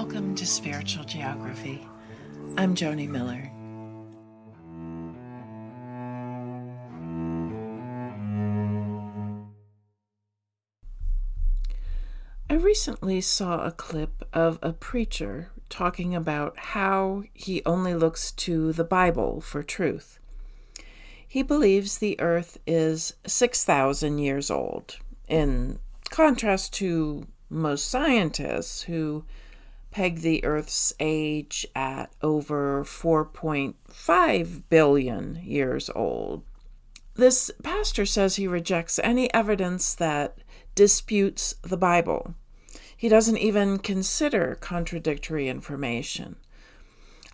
Welcome to Spiritual Geography. I'm Joni Miller. I recently saw a clip of a preacher talking about how he only looks to the Bible for truth. He believes the earth is 6,000 years old, in contrast to most scientists who peg the Earth's age at over 4.5 billion years old. This pastor says he rejects any evidence that disputes the Bible. He doesn't even consider contradictory information.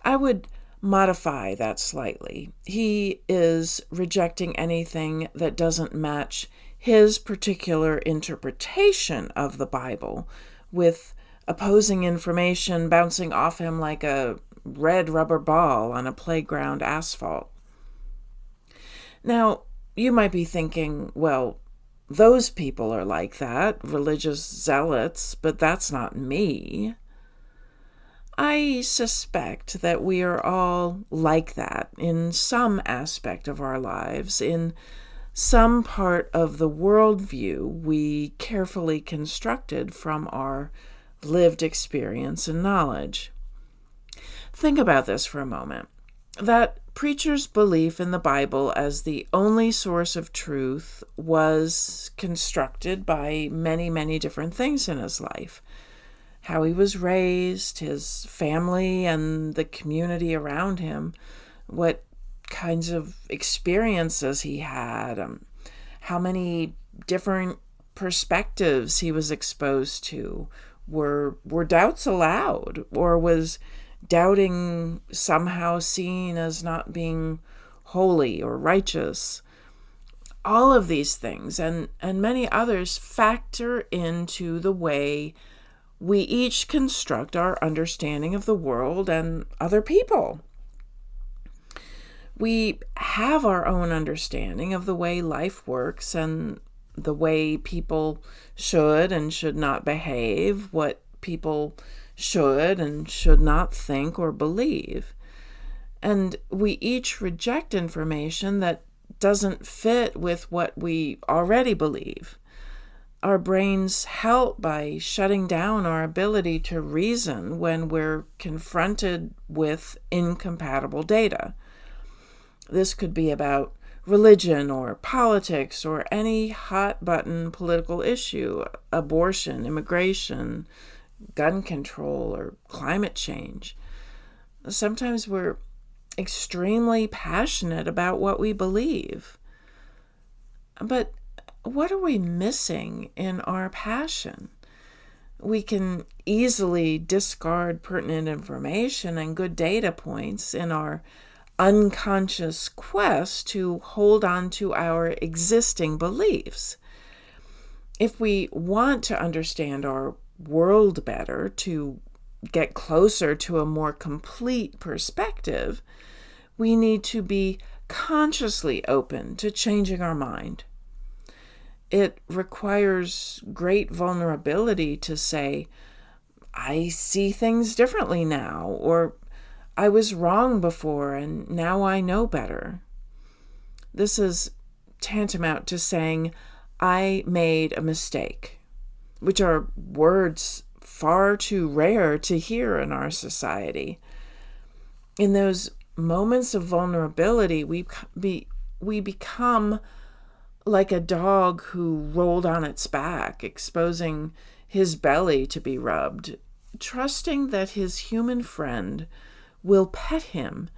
I would modify that slightly. He is rejecting anything that doesn't match his particular interpretation of the Bible, with opposing information bouncing off him like a red rubber ball on a playground asphalt. Now, you might be thinking, well, those people are like that, religious zealots, but that's not me. I suspect that we are all like that in some aspect of our lives, in some part of the worldview we carefully constructed from our lived experience and knowledge. Think about this for a moment. That preacher's belief in the Bible as the only source of truth was constructed by many, many different things in his life. How he was raised, his family, and the community around him, what kinds of experiences he had, how many different perspectives he was exposed to. Were doubts allowed, or was doubting somehow seen as not being holy or righteous? All of these things and many others factor into the way we each construct our understanding of the world and other people. We have our own understanding of the way life works and the way people should and should not behave, what people should and should not think or believe. And we each reject information that doesn't fit with what we already believe. Our brains help by shutting down our ability to reason when we're confronted with incompatible data. This could be about religion or politics or any hot-button political issue, abortion, immigration, gun control, or climate change. Sometimes we're extremely passionate about what we believe. But what are we missing in our passion? We can easily discard pertinent information and good data points in our unconscious quest to hold on to our existing beliefs. If we want to understand our world better, to get closer to a more complete perspective, we need to be consciously open to changing our mind. It requires great vulnerability to say, I see things differently now, or I was wrong before and now I know better. This is tantamount to saying, I made a mistake, which are words far too rare to hear in our society. In those moments of vulnerability, we become like a dog who rolled on its back, exposing his belly to be rubbed, trusting that his human friend will pet him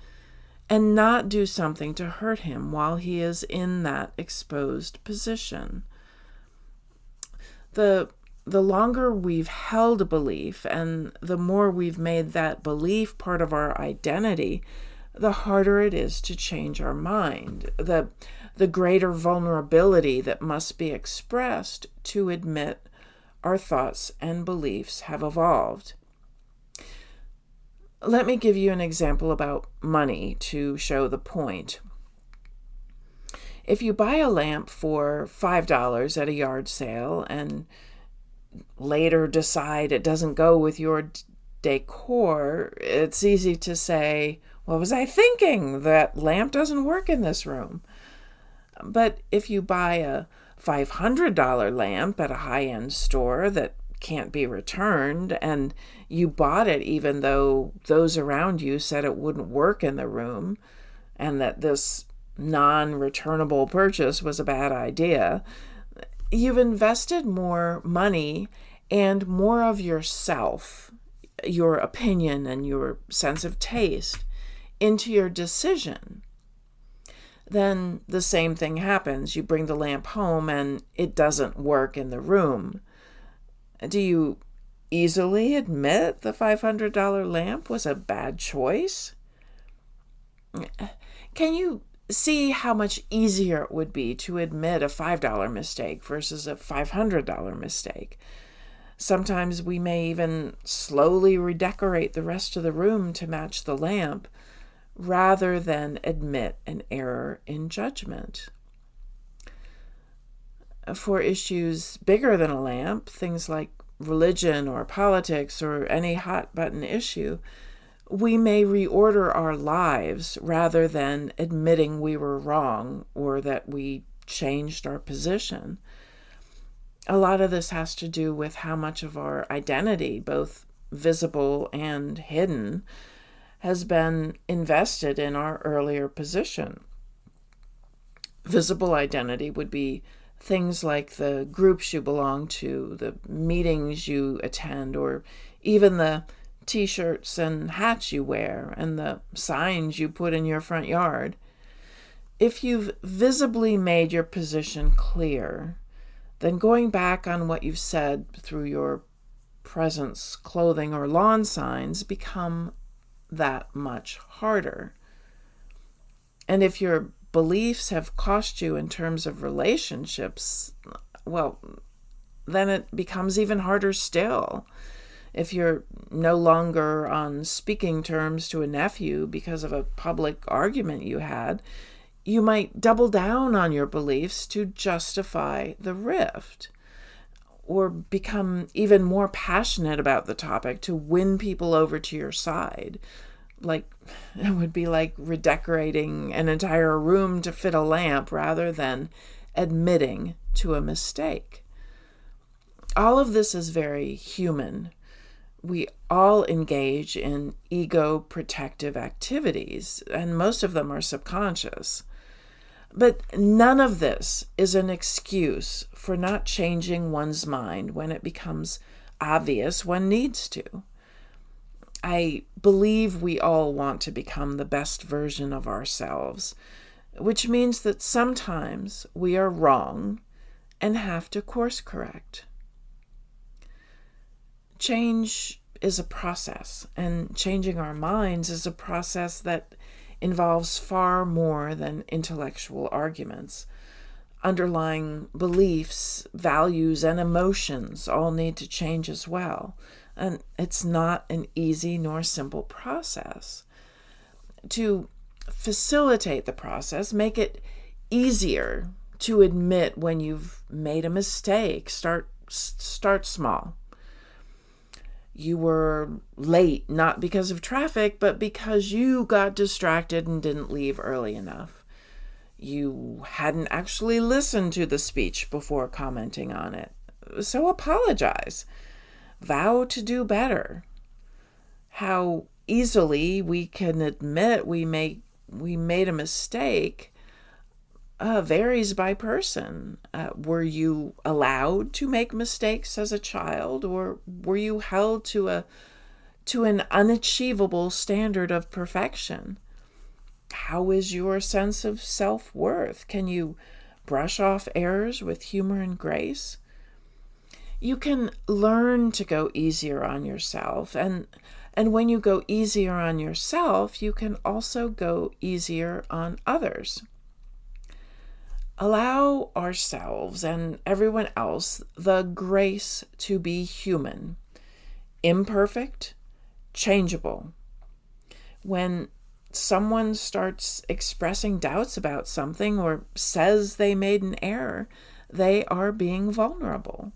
and not do something to hurt him while he is in that exposed position. The longer we've held a belief and the more we've made that belief part of our identity, the harder it is to change our mind, the greater vulnerability that must be expressed to admit our thoughts and beliefs have evolved. Let me give you an example about money to show the point. If you buy a lamp for $5 at a yard sale and later decide it doesn't go with your decor, it's easy to say, what was I thinking? That lamp doesn't work in this room. But if you buy a $500 lamp at a high-end store that can't be returned, and you bought it even though those around you said it wouldn't work in the room, and that this non-returnable purchase was a bad idea, you've invested more money and more of yourself, your opinion and your sense of taste into your decision. Then the same thing happens. You bring the lamp home and it doesn't work in the room. Do you easily admit the $500 lamp was a bad choice? Can you see how much easier it would be to admit a $5 mistake versus a $500 mistake? Sometimes we may even slowly redecorate the rest of the room to match the lamp rather than admit an error in judgment. For issues bigger than a lamp, things like religion or politics or any hot button issue, we may reorder our lives rather than admitting we were wrong or that we changed our position. A lot of this has to do with how much of our identity, both visible and hidden, has been invested in our earlier position. Visible identity would be things like the groups you belong to, the meetings you attend, or even the t-shirts and hats you wear and the signs you put in your front yard. If you've visibly made your position clear, then going back on what you've said through your presence, clothing, or lawn signs become that much harder. And if your beliefs have cost you in terms of relationships, well, then it becomes even harder still. If you're no longer on speaking terms to a nephew because of a public argument you had, you might double down on your beliefs to justify the rift, or become even more passionate about the topic to win people over to your side. Like, it would be like redecorating an entire room to fit a lamp rather than admitting to a mistake. All of this is very human. We all engage in ego protective activities, and most of them are subconscious. But none of this is an excuse for not changing one's mind when it becomes obvious one needs to. I believe we all want to become the best version of ourselves, which means that sometimes we are wrong and have to course correct. Change is a process, and changing our minds is a process that involves far more than intellectual arguments. Underlying beliefs, values, and emotions all need to change as well. And it's not an easy nor simple process. To facilitate the process, make it easier to admit when you've made a mistake. Start small. You were late, not because of traffic, but because you got distracted and didn't leave early enough. You hadn't actually listened to the speech before commenting on it. So apologize. Vow to do better. How easily we can admit we made a mistake varies by person. Were you allowed to make mistakes as a child, or were you held to an unachievable standard of perfection? How is your sense of self-worth? Can you brush off errors with humor and grace? You can learn to go easier on yourself, and when you go easier on yourself, you can also go easier on others. Allow ourselves and everyone else the grace to be human, imperfect, changeable. When someone starts expressing doubts about something or says they made an error, they are being vulnerable.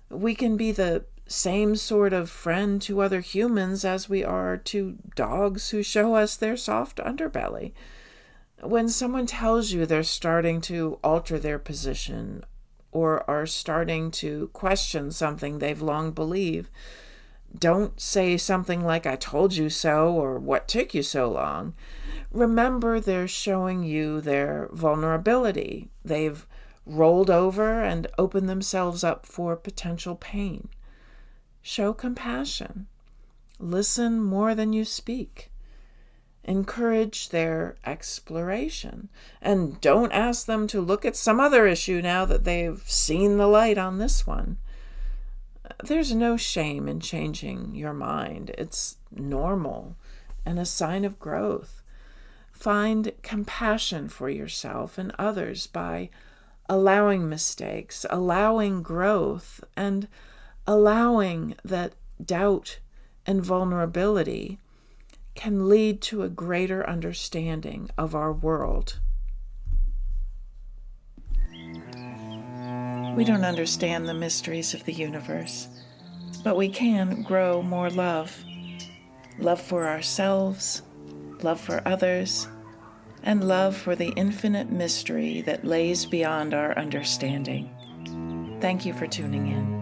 We can be the same sort of friend to other humans as we are to dogs who show us their soft underbelly. When someone tells you they're starting to alter their position or are starting to question something they've long believed, don't say something like, "I told you so," or "What took you so long?" Remember, they're showing you their vulnerability. They've rolled over and opened themselves up for potential pain. Show compassion. Listen more than you speak. Encourage their exploration. And don't ask them to look at some other issue now that they've seen the light on this one. There's no shame in changing your mind. It's normal and a sign of growth. Find compassion for yourself and others by allowing mistakes, allowing growth, and allowing that doubt and vulnerability can lead to a greater understanding of our world. We don't understand the mysteries of the universe, but we can grow more love. Love for ourselves, love for others, and love for the infinite mystery that lays beyond our understanding. Thank you for tuning in.